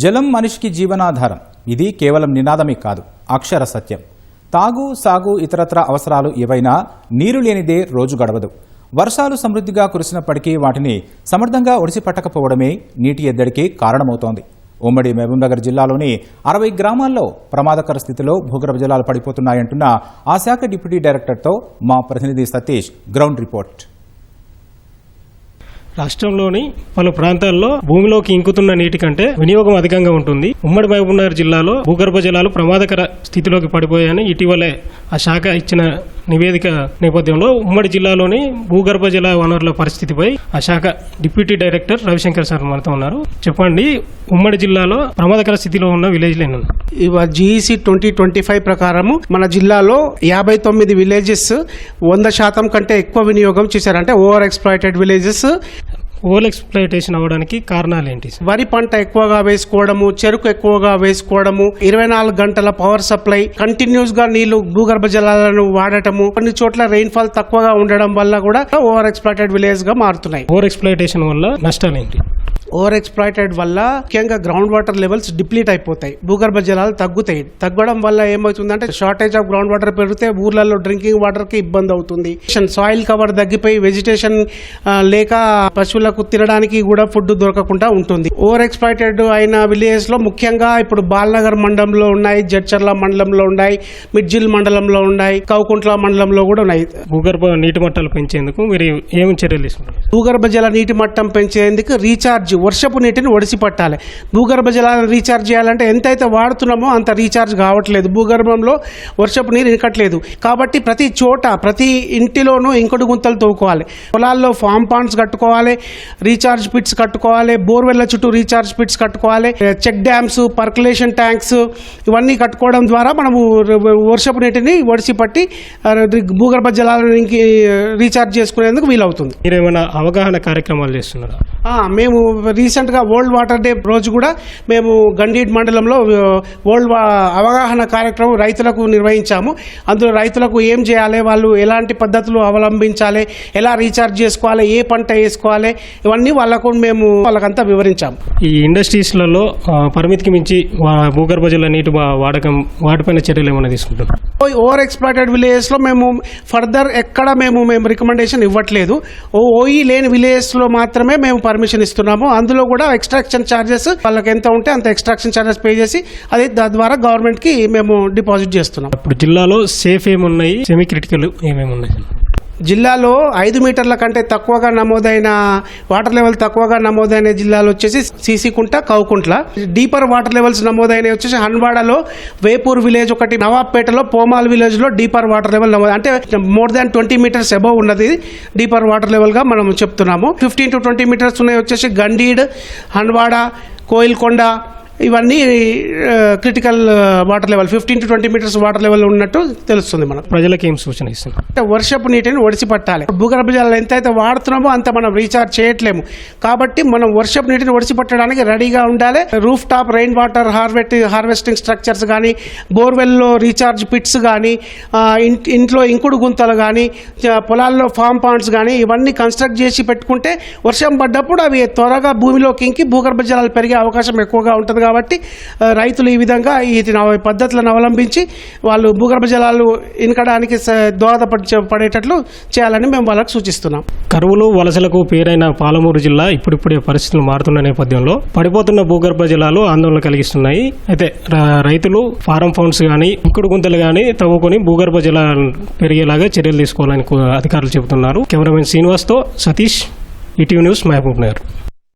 జలం మనిషికి జీవనాధారం. ఇది కేవలం నినాదమే కాదు, అక్షర సత్యం. తాగు, సాగు, ఇతరత్ర అవసరాలు ఏవైనా నీరు లేనిదే రోజు గడవదు. వర్షాలు సమృద్ధిగా కురిసినప్పటికీ వాటిని సమర్థంగా ఒడిసిపట్టకపోవడమే నీటి ఎద్దడికి కారణమవుతోంది. ఉమ్మడి మహబూబ్నగర్ జిల్లాలోని 60 గ్రామాల్లో ప్రమాదకర స్థితిలో భూగర్భ జలాలు పడిపోతున్నాయంటున్న ఆ శాఖ డిప్యూటీ డైరెక్టర్తో మా ప్రతినిధి సతీష్ గ్రౌండ్ రిపోర్ట్. రాష్ట్రంలోని పలు ప్రాంతాల్లో భూమిలోకి ఇంకుతున్న నీటి కంటే వినియోగం అధికంగా ఉంటుంది. ఉమ్మడి మహబూబ్నగర్ జిల్లాలో భూగర్భ జలాలు ప్రమాదకర స్థితిలోకి పడిపోయాయని ఇటీవలే ఆ శాఖ ఇచ్చిన నివేదిక నేపథ్యంలో ఉమ్మడి జిల్లాలోని భూగర్భ జల వనరుల పరిస్థితిపై ఆ శాఖ డిప్యూటీ డైరెక్టర్ రవిశంకర్ సార్ మనతో ఉన్నారు. చెప్పండి, ఉమ్మడి జిల్లాలో ప్రమాదకర స్థితిలో ఉన్న విలేజ్లు ఎన్ని? GEC 2025 ప్రకారము మన జిల్లాలో 59 విలేజెస్ 100% కంటే ఎక్కువ వినియోగం చేశారు. అంటే over exploited villages. Over exploitation అవడానికి కారణాలు ఏంటి? వరి పంట ఎక్కువగా వేసుకోవడము, చెరుకు ఎక్కువగా వేసుకోవడము, 24 గంటల పవర్ సప్లై, కంటిన్యూస్ గా నీళ్లు భూగర్భ జలాలను వాడటము, కొన్ని చోట్ల రెయిన్ ఫాల్ తక్కువగా ఉండడం వల్ల కూడా ఓవర్ ఎక్స్‌ప్లాయిటెడ్ విలేజ్ గా మారుతున్నాయి. ఓవర్ ఎక్స్‌ప్లాయిటేషన్ వల్ల నష్టాలు ఏంటి? ఓవర్ ఎక్స్‌ప్లాయిటెడ్ వల్ల ముఖ్యంగా గ్రౌండ్ వాటర్ లెవెల్స్ డిప్లీట్ అయిపోతాయి, భూగర్భ జలాలు తగ్గుతాయి. తగ్గడం వల్ల ఏమవుతుందంటే షార్టేజ్ ఆఫ్ గ్రౌండ్ వాటర్ పెరిగితే ఊర్లలో డ్రింకింగ్ వాటర్ కి ఇబ్బంది అవుతుంది. సాయిల్ కవర్ తగ్గిపోయి వెజిటేషన్ లేక పశువులకు తినడానికి కూడా ఫుడ్ దొరకకుండా ఉంటుంది. ఓవర్ ఎక్స్‌ప్లాయిటెడ్ అయిన విలేజెస్ లో ముఖ్యంగా ఇప్పుడు బాల్నగర్ మండలంలో ఉన్నాయి, జడ్చర్ల మండలంలో ఉన్నాయి, మిడ్జిల్ మండలంలో ఉన్నాయి, కౌకుంట్ల మండలంలో కూడా ఉన్నాయి. భూగర్భ నీటి మట్టాలు పెంచేందుకు మీరు ఏమి చర్యలు తీసుకుంటారు? భూగర్భ జల నీటి మట్టం పెంచేందుకు రీఛార్జ్, వర్షపు నీటిని ఒడిసి పట్టాలి. భూగర్భ జలాలను రీఛార్జ్ చేయాలంటే ఎంతైతే వాడుతున్నామో అంత రీఛార్జ్ కావట్లేదు. భూగర్భంలో వర్షపు నీరు ఇంకట్లేదు. కాబట్టి ప్రతి చోట, ప్రతి ఇంటిలోనూ ఇంకుడు గుంతలు తవ్వుకోవాలి. పొలాల్లో ఫామ్ పాండ్స్ కట్టుకోవాలి, రీఛార్జ్ పిట్స్ కట్టుకోవాలి, బోర్వెల్ల చుట్టూ రీఛార్జ్ పిట్స్ కట్టుకోవాలి, చెక్ డ్యామ్స్, పర్కులేషన్ ట్యాంక్స్ ఇవన్నీ కట్టుకోవడం ద్వారా మనము వర్షపు నీటిని ఒడిసి పట్టి భూగర్భ జలాలను రీఛార్జ్ చేసుకునేందుకు వీలవుతుంది. మీరేమైనా అవగాహన కార్యక్రమాలు చేస్తున్నారా? మేము రీసెంట్గా వరల్డ్ వాటర్ డే రోజు కూడా మేము గండీడ్ మండలంలో వరల్డ్ అవగాహన కార్యక్రమం రైతులకు నిర్వహించాము. అందులో రైతులకు ఏం చేయాలి, వాళ్ళు ఎలాంటి పద్ధతులు అవలంబించాలి, ఎలా రీఛార్జ్ చేసుకోవాలి, ఏ పంట వేసుకోవాలి, ఇవన్నీ వాళ్ళకంతా వివరించాము. ఈ ఇండస్ట్రీస్లలో పరిమితికి మించి భూగర్భ జల నీటి వాడకం, వాటిపైన చర్యలు ఏమైనా తీసుకుంటాం? ఓవర్ ఎక్స్‌ప్లాయిటెడ్ విలేజెస్ లో మేము ఫర్దర్ ఎక్కడ మేము రికమెండేషన్ ఇవ్వట్లేదు. ఓఈ లేని విలేజెస్ లో మాత్రమే మేము పర్మిషన్ ఇస్తున్నాము. అందులో కూడా ఎక్స్ట్రాక్షన్ ఛార్జెస్ వాళ్ళకి ఎంత ఉంటే అంత ఎక్స్ట్రాక్షన్ ఛార్జెస్ పే చేసి అదే దాని ద్వారా గవర్నమెంట్ కి మేము డిపాజిట్ చేస్తున్నాం. ఇప్పుడు జిల్లాలో సేఫ్ ఏమున్నాయి, సెమీ క్రిటికల్ ఏమేమి ఉన్నాయి? జిల్లాలో 5 మీటర్ల కంటే తక్కువగా నమోదైన వాటర్ లెవెల్ తక్కువగా నమోదైన జిల్లాలు వచ్చేసి CC Kunta, Kaukuntla. Deeper water levels నమోదైన వచ్చేసి హన్వాడలో, వేపూర్ విలేజ్ ఒకటి, నవాబ్పేటలో, పోమాల్ విలేజ్ లో డీపర్ వాటర్ లెవెల్ నమోదు, అంటే మోర్ దాన్ 20 మీటర్స్ అబౌవ్ ఉన్నది డీపర్ వాటర్ లెవెల్ గా మనం చెప్తున్నాము. 15 to 20 మీటర్స్ ఉన్నాయి వచ్చేసి గండీడ్, హన్వాడ, కోయిల్కొండ, ఇవన్నీ critical water level 15 to 20 metres water level ఉన్నట్టు తెలుస్తుంది. మనం ప్రజలకు ఏం సూచన ఇస్తున్నాం అంటే వర్షపు నీటిని ఒడిసి పట్టాలి. భూగర్భ జలాలు ఎంతైతే వాడుతున్నామో అంత మనం రీఛార్జ్ చేయట్లేము. కాబట్టి మనం వర్షపు నీటిని ఒడిసి పట్టడానికి రెడీగా ఉండాలి. Roof top rain water harvesting structures కానీ, బోర్వెల్లో రీఛార్జ్ పిట్స్ కానీ, ఇంట్లో ఇంకుడు గుంతలు కానీ, పొలాల్లో ఫామ్ పాండ్స్ కానీ ఇవన్నీ కన్స్ట్రక్ట్ చేసి పెట్టుకుంటే వర్షం పడ్డప్పుడు అవి త్వరగా భూమిలోకి ఇంకి భూగర్భ జలాలు పెరిగే అవకాశం ఎక్కువగా ఉంటుంది. కాబట్టి రైతులు ఈ విధంగా ఈ పద్ధతులను అవలంబించి వాళ్ళు భూగర్భ జలాలు ఇనకడానికి దోహదపడేటట్లు చేయాలని మేము వాళ్ళకు సూచిస్తున్నాం. కరువులు, వలసలకు పేరైన పాలమూరు జిల్లా ఇప్పుడిప్పుడే పరిస్థితులు మారుతున్న నేపథ్యంలో పడిపోతున్న భూగర్భ జలాలు ఆందోళన కలిగిస్తున్నాయి. అయితే రైతులు ఫారం ఫౌండ్స్ కానీ, ఇంకుడు గుంతలు కానీ తవ్వుకొని భూగర్భ జలాలు పెరిగేలాగా చర్యలు తీసుకోవాలని అధికారులు చెబుతున్నారు. కెమెరామెన్ శ్రీనివాస్తో సతీష్, ఈటీవీ న్యూస్, మహబూబ్నగర్.